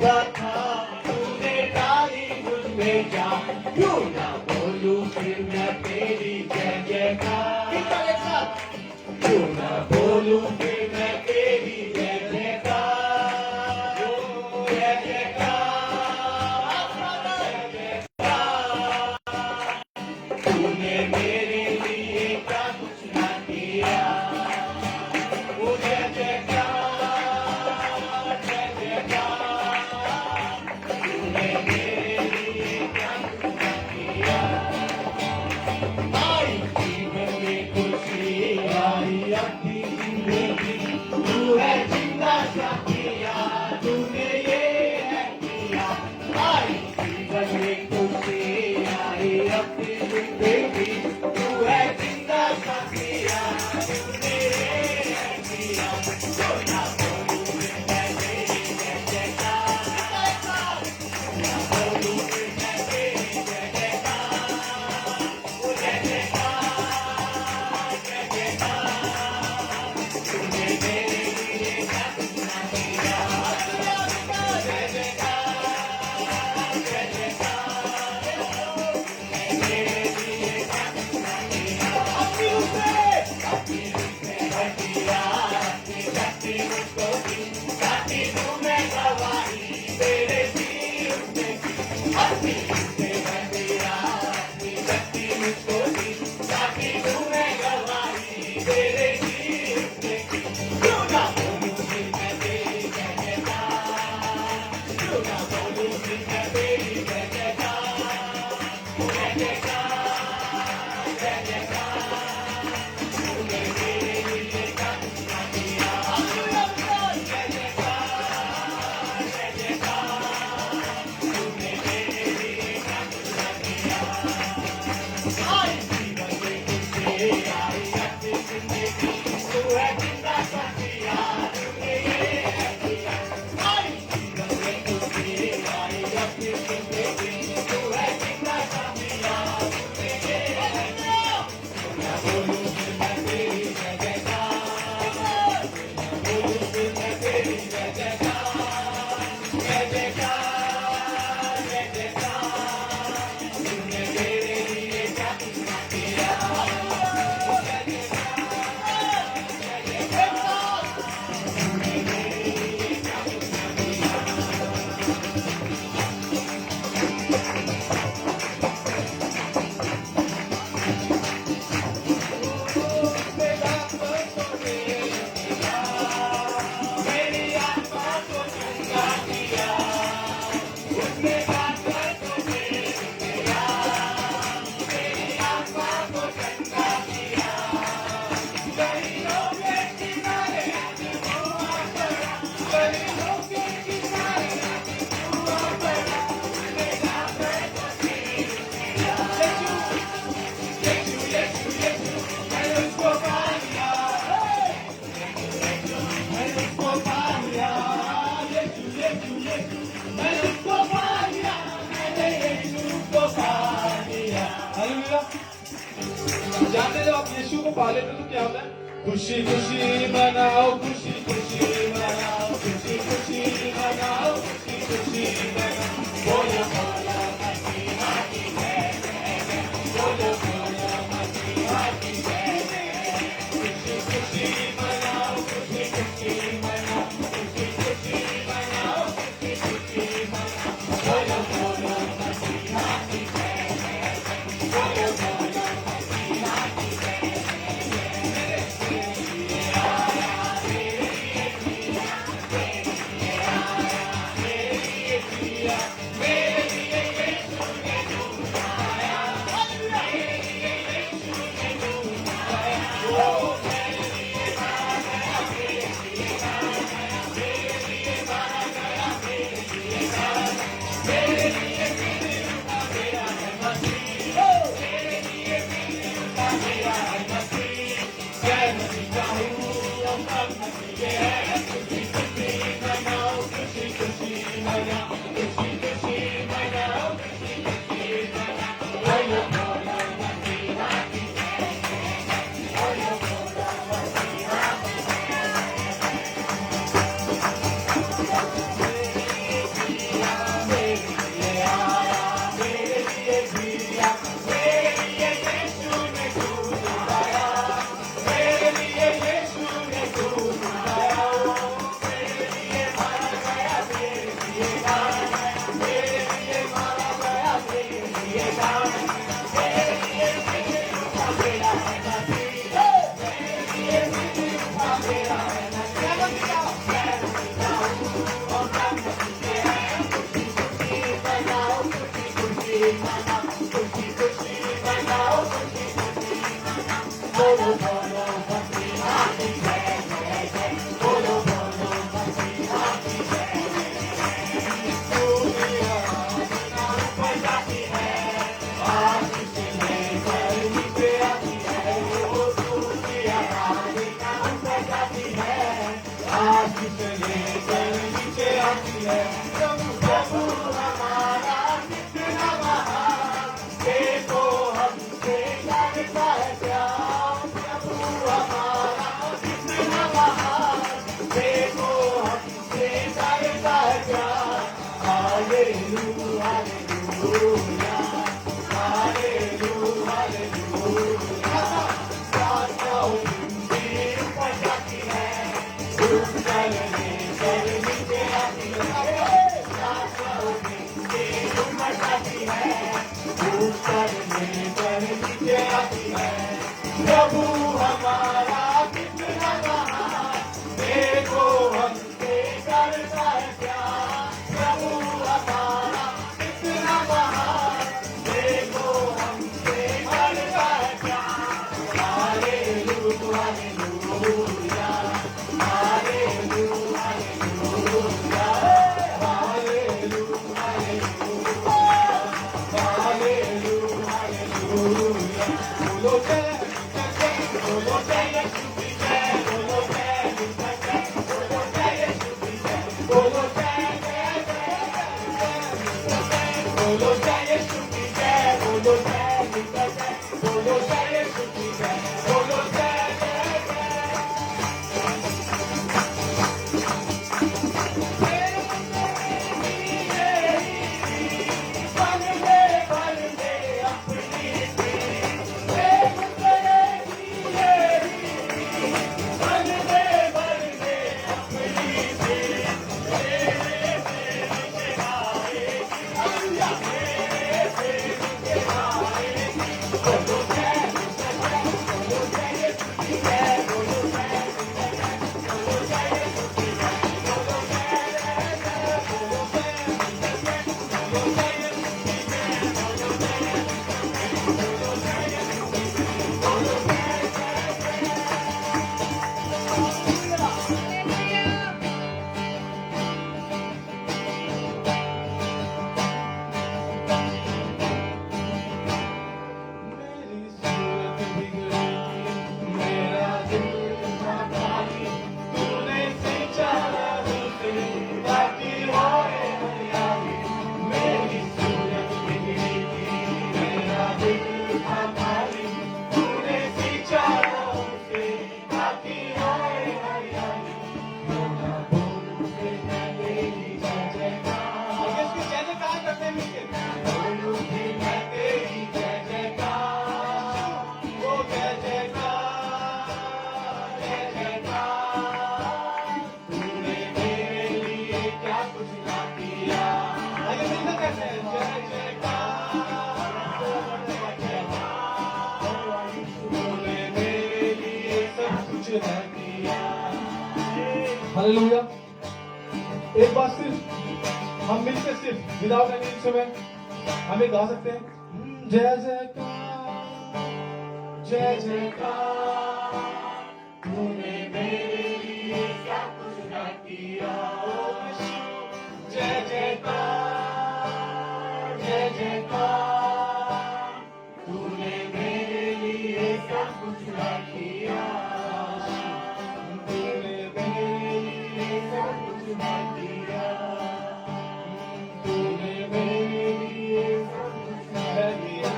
वादा था तूने डाली मुझमें जान, क्यों ना बोलूं फिर मैं तेरी जय जयकार, क्यों ना बोलूं फिर मैं तेरी जय जयकार, जय जयकार, जय जयकार। तूने मेरे लिए क्या कुछ ना किया, ओ जय जयकार, जय जयकार। तूने मेरे लिए क्या कुछ ना किया। आई जीवन में खुशी आई अपनी जिंदगी, तू है जिंदा साथिया, तूने ये है किया। आई जीवन में खुशी आई अपनी जिंदगी, तू है जिंदा साथिया, तूने ये है किया। क्यों ना बोलूं फिर मैं तेरी जय जयकार, क्यों ना बोलूं फिर मैं तेरी जय जयकार, ओ जय जयकार, जय जयकार। तूने मेरे लिए क्या कुछ ना किया, जय जयकार, जय जयकार। तूने मेरे लिए क्या कुछ ना किया। अपनी रूप से भर दिया, अपनी शक्ति मुझको दी, ताकि तूने गवाही तेरे तीर में की। अपनी रूप से भर दिया, अपनी शक्ति मुझको दी, ताकि तूने गवाही तेरे तीर में की। क्यों ना बोलूं फिर मैं तेरी जय जयकार, क्यों ना बोलूं फिर मैं तेरी जय जयकार, जय जयकार, जय जयकार। तूने मेरे लिए क्या कुछ ना किया, जय जयकार, जय जयकार। तूने मेरे लिए क्या कुछ ना किया। आई जीवन में खुशी आई अपनी जिंदगी, तू है जिंदा साथिया, तूने ये है किया। आई जीवन में खुशी आई अपनी जिंदगी, तू है जिंदा साथिया, तूने ये है किया। क्यों ना बोलूं फिर मैं तेरी जय जयकार, क्यों ना बोलूं फिर मैं तेरी जय जयकार, जय जयकार, जय जयकार। तूने मेरे लिए क्या कुछ ना किया, जय जयकार, जय जयकार। तूने मेरे लिए क्या कुछ ना किया। मेरा तो दिया, मेरी आत्मा को चंगा किया, उसने आकर तो दिया, मेरी आत्मा को चंगा किया। गलियों के किनारे आज हुआ पड़ा, गलियों के किनारे आज हुआ पड़ा, उसने आकर तो दिया। यीशु, यीशु, यीशु, मैंने उसको पा लिया, मैंने उसको पा लिया। यीशु, यीशु, यीशु, मैंने उसको पा लिया, मैंने यीशु को पा लिया। हालेलुया। जानते जब आप यीशु को पा लेते तो क्या होता है? खुशी खुशी मनाओ, खुशी खुशी मनाओ, खुशी खुशी मनाओ, खुशी खुशी मनाओ। बोलो बोलो मसीहा की जय जय, बोलो बोलो मसीहा की जय जय। खुशी खुशी मनाओ, खुशी खुशी मनाओ, खुशी खुशी मनाओ, खुशी खुशी मनाओ। बोलो बोलो मसीहा की जय जय, बोलो बोलो मसीहा की जय जय। मेरे लिए आया, मेरे लिए किया, मेरे लिए आया, मेरे लिए किया। है प्रभु प्रभु हमारा कितना महान, देखो हमसे करता है प्यार। प्रभु हमारा कितना महान, देखो हमसे करता है प्यार। Hallelujah, hallelujah, hallelujah, hallelujah. प्रार्थनाओं की ऊपर जाती है, धूप चलने पर नीचे आती है। प्रार्थनाओं की ऊपर जाती है, धूप चलने पर नीचे आती है। प्रभु हमारा कितना महान, देखो हमसे करता है प्यार। प्रभु हमारा कितना महान, देखो हमसे करता है प्यार। Hallelujah, hallelujah, hallelujah, hallelujah, hallelujah, hallelujah, hallelujah. बोलो जय बोलो जय यीशु की जय, बोलो जय यीशु की जय, बोलो जय यीशु की जय, बोलो जय जय जय जय, बोलो जय यीशु की जय, बोलो जय यीशु की जय, बोलो जय यीशु की जय, बोलो जय जय मेरी सूरत बिगड़ी मेरा दिल था खाली तूने सींचा मुझे ताकि होए हरियाली। मेरी सूरत बिगड़ी थी, मेरा दिल था खाली, तूने सींचा मुझे ताकि होए हरियाली। मैं बोलूं कि मैं तेरी जय जयकार, इसकी जय जयकार करते हैं मिलके बोलूं कि मैं तेरी जय जयकार, वो जय जयकार जय जयकार। तूने मेरे लिए क्या कुछ ना किया। आइए मिलकर कहते हैं जय जयकार तूने मेरे लिए सब कुछ ना किया। हालेलुया। एक बार सिर्फ हम मिलकर सिर्फ विदाउट एनी इंस्ट्रूमेंट हमें गा सकते हैं जय जयकार जय जयकार, तूने मेरे लिए क्या कुछ ना किया। ओ यीशु, जय जयकार, जय जयकार, तूने मेरे लिए सब कुछ ना किया। तूने मेरे लिए सब कुछ ना किया। तूने मेरे लिए सब कुछ ना किया।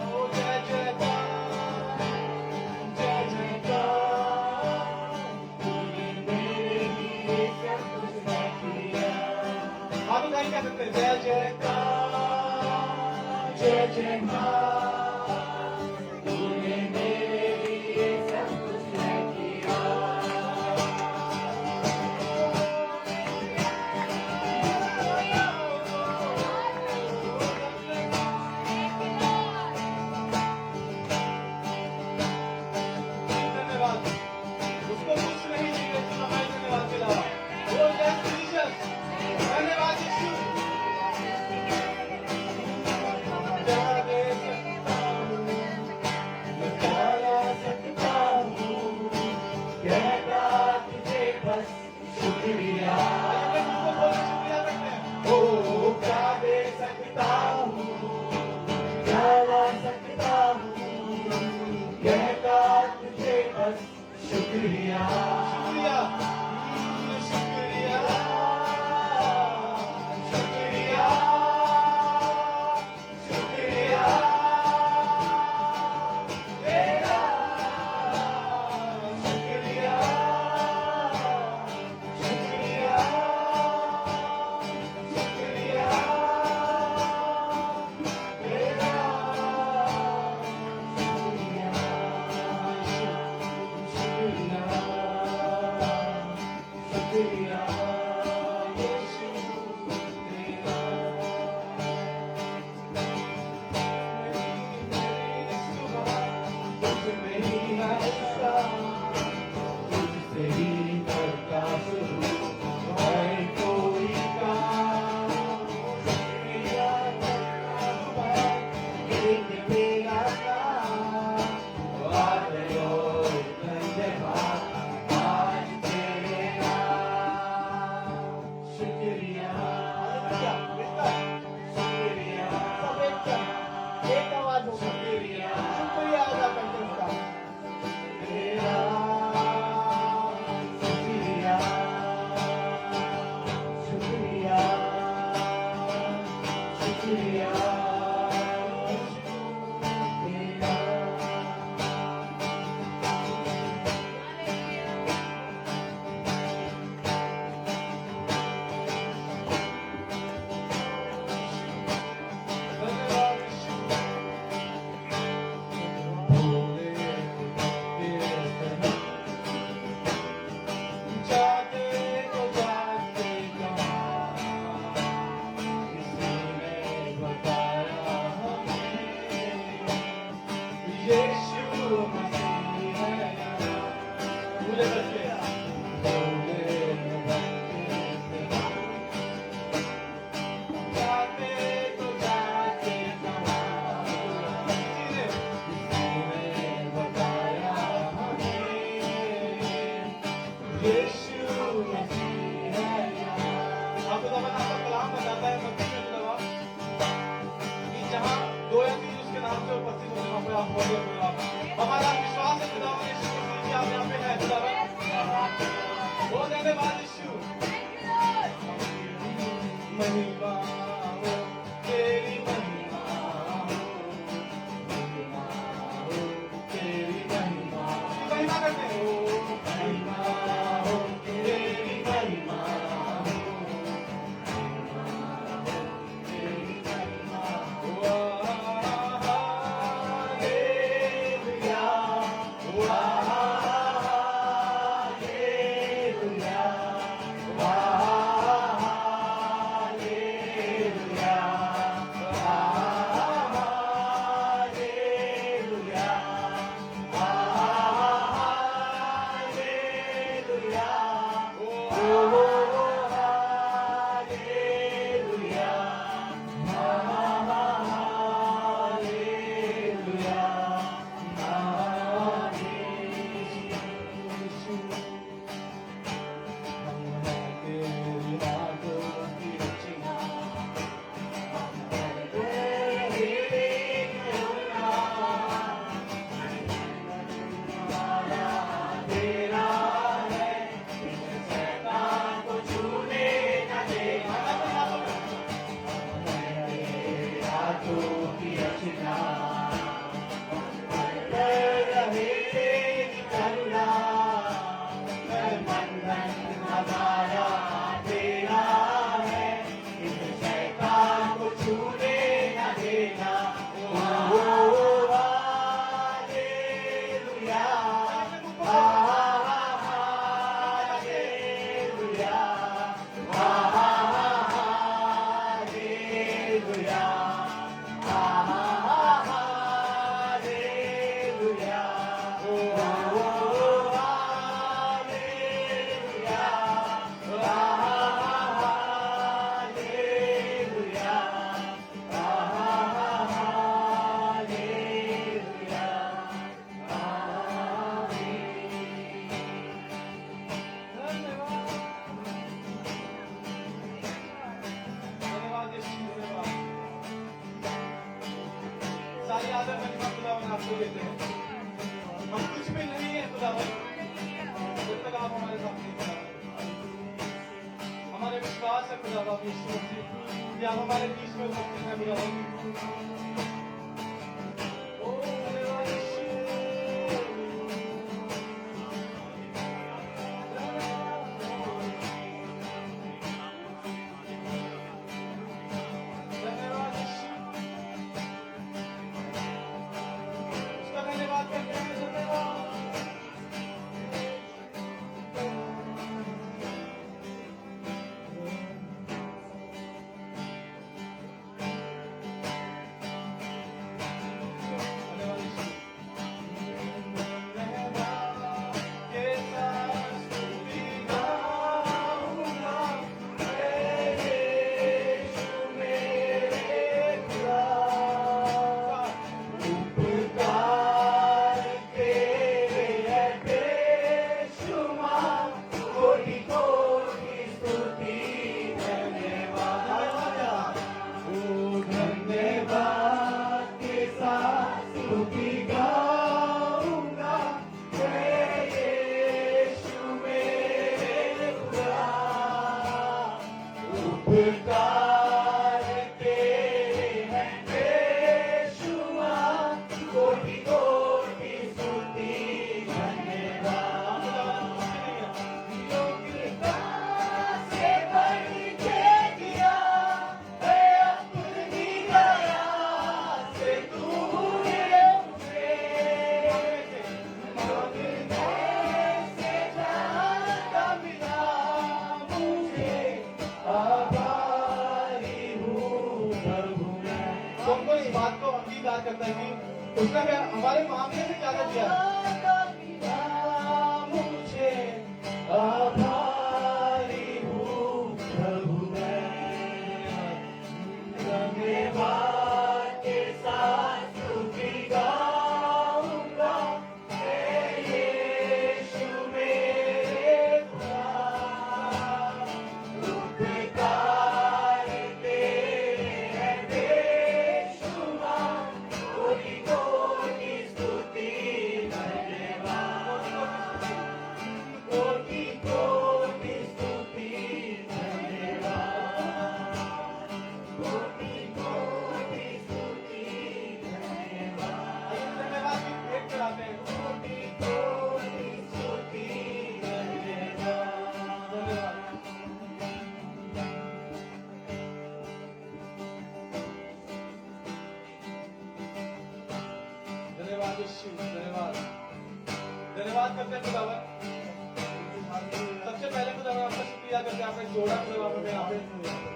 ओ जय जयकार, जय जयकार, तूने मेरे लिए सब कुछ ना किया। आप लोग क्या सकते हैं जय जयकार, जय जयकार, तूने मेरे लिए सब कुछ ना किया। धन्यवाद उसको कुछ नहीं चाहिए तो हमारे धन्यवाद के अलावा वो यस जीसस धन्यवाद यीशु क्या दे सकता हूँ मैं क्या ला सकता हूँ, कहता तुझे बस शुक्रिया। आइए मैं तुमको बहुत शुक्रिया करते हैं ओ क्या दे सकता हूँ, क्या ला सकता हूँ, कहता तुझे बस शुक्रिया। शुक्रिया शुक्रिया शुक्रिया शुक्रिया सब एक आवाज होगा शुक्रिया शुक्रिया अदा करते हैं उसका तेरा शुक्रिया शुक्रिया शुक्रिया तेरा धन्यवाद यीशु जाते तो जाते कहाँ किसी ने बताया हमें यीशु मसीह है भूले बच्चे भोले बच्चे जाते तो जाते कहाँ किसी ने बताया हमें यीशु मसीह है आपको तो पता है कलाम बताता है मत्ती में खुदा कि जहाँ दो या तीन उसके नाम से उपस्थित होते हैं वहाँ पे आप बोलिए खुदा हमारा विश्वास है खुदा यीशु मसीह कि आप यहाँ पे हैं खुदा बहुत धन्यवाद यीशु महिमा हो तेरी महिमा हो तेरी महिमा महिमा करते हो महिमा हो तेरी महिमा हो तेरी महिमा हो hallelujah hallelujah hallelujah hallelujah hallelujah ओ हालेलुया हालेलुया तेरी बातों की रचना तेरा है शैतान को छूने न देना हाथों की रचना रहे तेरी करुणा बंधन हमारा तेरा है इस शैतान को छूने न देना ओ हालेलुया हालेलुया हालेलुया हालेलुया ओ हालेलुया हालेलुया धन्यवाद यीशु धन्यवाद सारी आदर महिमा खुदा आपको देते हैं हम कुछ भी नहीं है खुदा जब तक आप हमारे साथ नहीं खड़ा है। हमारे विश्वास है खुदा यीशु मसीह कि आप हमारे बीच में उपस्थित हैं खुदा ओ धन्यवाद यीशु धन्यवाद यीशु उसका धन्यवाद करते हैं धन्यवाद पुकारते हैं बेशुमार, कोटि कोटि स्तुति धन्यवाद। योग्यता से बढ़ के दिया है अपनी दया से तूने मुझे, मांगने से ज्यादा मिला मुझे, आभारी हूँ प्रभु मैं। तुमको इस बात को अंगीकार करता है कि उसने हमारे मांगने से ज्यादा दिया है। मिला मुझे, आभारी हूँ प्रभु मैं। धन्यवाद के साथ स्तुति गाऊंगा, हे यीशु मेरे खुदा। पुकारते हैं बेशुमार, कोटि कोटि स्तुति धन्यवाद। कोटि कोटि स्तुति धन्यवाद। कोटि कोटि स्तुति धन्यवाद। धन्यवाद की भेंट चढ़ाते हैं। कोटि कोटि स्तुति धन्यवाद। धन्यवाद। धन्यवाद यीशु, धन्यवाद। धन्यवाद करते हैं खुदावन। सबसे पहले खुदावन आपका शुक्रिया करते हैं, आपने जोड़ा खुदावन में, आपने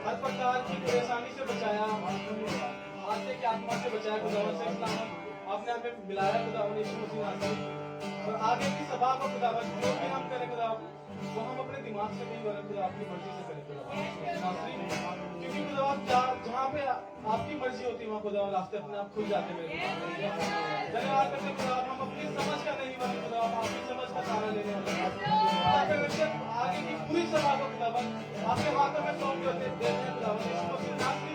हर प्रकार की परेशानी से बचाया, आत्मा की आत्मा से बचाया खुदावन से सलामत आपने हमें मिलाया खुदावन यीशु मसीह नाम से। और आगे की सभा को खुदावन जो भी हम करें खुदावन वो हम अपने दिमाग से नहीं करें खुदा, अपनी मर्जी से करें खुदावन। क्योंकि खुदावन जहाँ पे आपकी मर्जी होती है वहाँ खुदावन रास्ते अपने आप खुल जाते हैं मेरे खुदा। धन्यवाद करते खुदावन, हम अपनी समझ का नहीं बने खुदावन, आपकी समझ का सहारा लेने वाले हैं। आगे की पूरी सभा को खुदावन आपके हाथों में सौंप देते हैं खुदावन यीशु मसीह नाम से।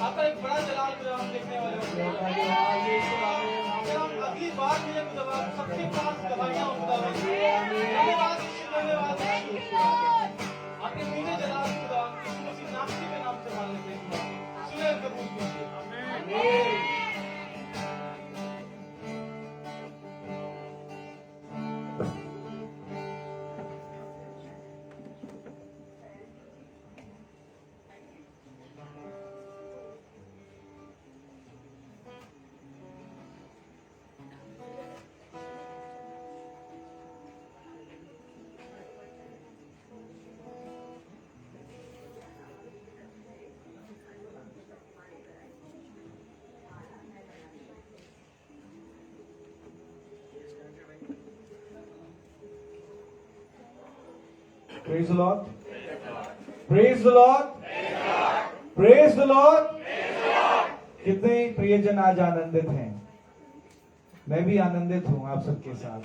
आपका एक बड़ा जलाल खुदावन देखने वाले हैं। अगर हम अगली बार मिले खुदावन सबके पास गवाहियां हो खुदावन। धन्यवाद यीशु, धन्यवाद यीशु। आपके पूरे जलाल खुदावन यीशु मसीह नाम के नाम से मान लेते हैं खुदावन। सुने और कबूल कीजिए। Praise the Lord. Praise the Lord. Praise the Lord. कितने प्रियजन आज आनंदित हैं? मैं भी आनंदित हूं आप सबके साथ।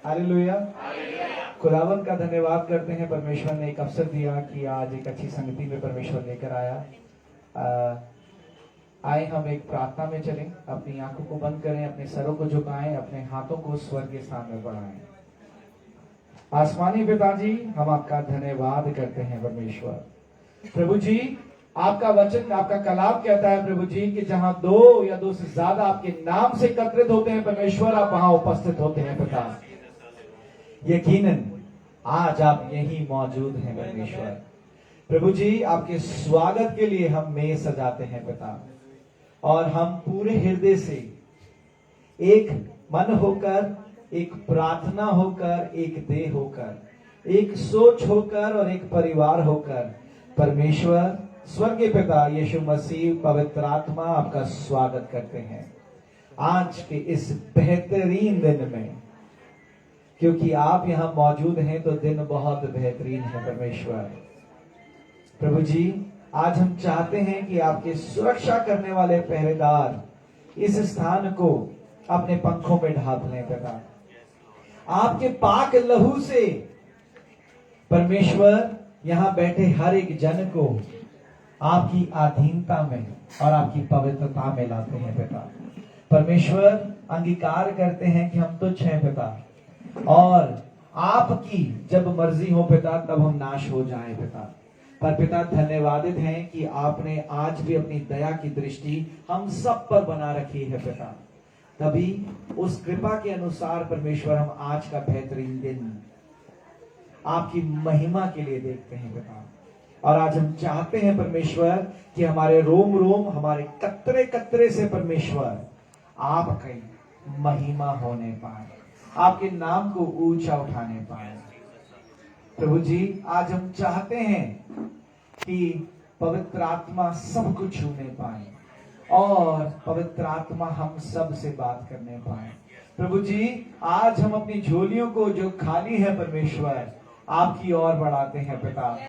हालेलुया। खुदावन का धन्यवाद करते हैं, परमेश्वर ने एक अवसर दिया कि आज एक अच्छी संगति में परमेश्वर लेकर आया। आए हम एक प्रार्थना में चलें, अपनी आंखों को बंद करें, अपने सरों को झुकाएं, अपने हाथों को स्वर्ग के स्थान में बढ़ाएं। आसमानी पिताजी, हम आपका धन्यवाद करते हैं परमेश्वर। प्रभु जी, आपका वचन, आपका कलाम कहता है प्रभु जी कि जहां दो या दो से ज्यादा आपके नाम से एकत्रित होते हैं परमेश्वर, आप वहां उपस्थित होते हैं पिता। यकीनन आज आप यही मौजूद हैं परमेश्वर। प्रभु जी, आपके स्वागत के लिए हम मेज सजाते हैं पिता, और हम पूरे हृदय से एक मन होकर, एक प्रार्थना होकर, एक देह होकर, एक सोच होकर और एक परिवार होकर परमेश्वर स्वर्गीय पिता यीशु मसीह पवित्र आत्मा आपका स्वागत करते हैं आज के इस बेहतरीन दिन में। क्योंकि आप यहां मौजूद हैं तो दिन बहुत बेहतरीन है परमेश्वर। प्रभु जी, आज हम चाहते हैं कि आपके सुरक्षा करने वाले पहरेदार इस स्थान को अपने पंखों में ढांप लें पिता। आपके पाक लहू से परमेश्वर यहां बैठे हर एक जन को आपकी अधीनता में और आपकी पवित्रता में लाते हैं पिता। परमेश्वर, अंगीकार करते हैं कि हम तुच्छ हैं पिता, और आपकी जब मर्जी हो पिता तब हम नाश हो जाएं पिता। पर पिता धन्यवादित हैं कि आपने आज भी अपनी दया की दृष्टि हम सब पर बना रखी है पिता। तभी उस कृपा के अनुसार परमेश्वर हम आज का बेहतरीन दिन आपकी महिमा के लिए देखते हैं पिता। और आज हम चाहते हैं परमेश्वर कि हमारे रोम रोम, हमारे कतरे कतरे से परमेश्वर आपकी महिमा होने पाए, आपके नाम को ऊंचा उठाने पाए। प्रभु जी, आज हम चाहते हैं कि पवित्र आत्मा सब कुछ छूने पाए और पवित्र आत्मा हम सब से बात करने पाए। प्रभु जी, आज हम अपनी झोलियों को जो खाली है परमेश्वर आपकी ओर बढ़ाते हैं पिता।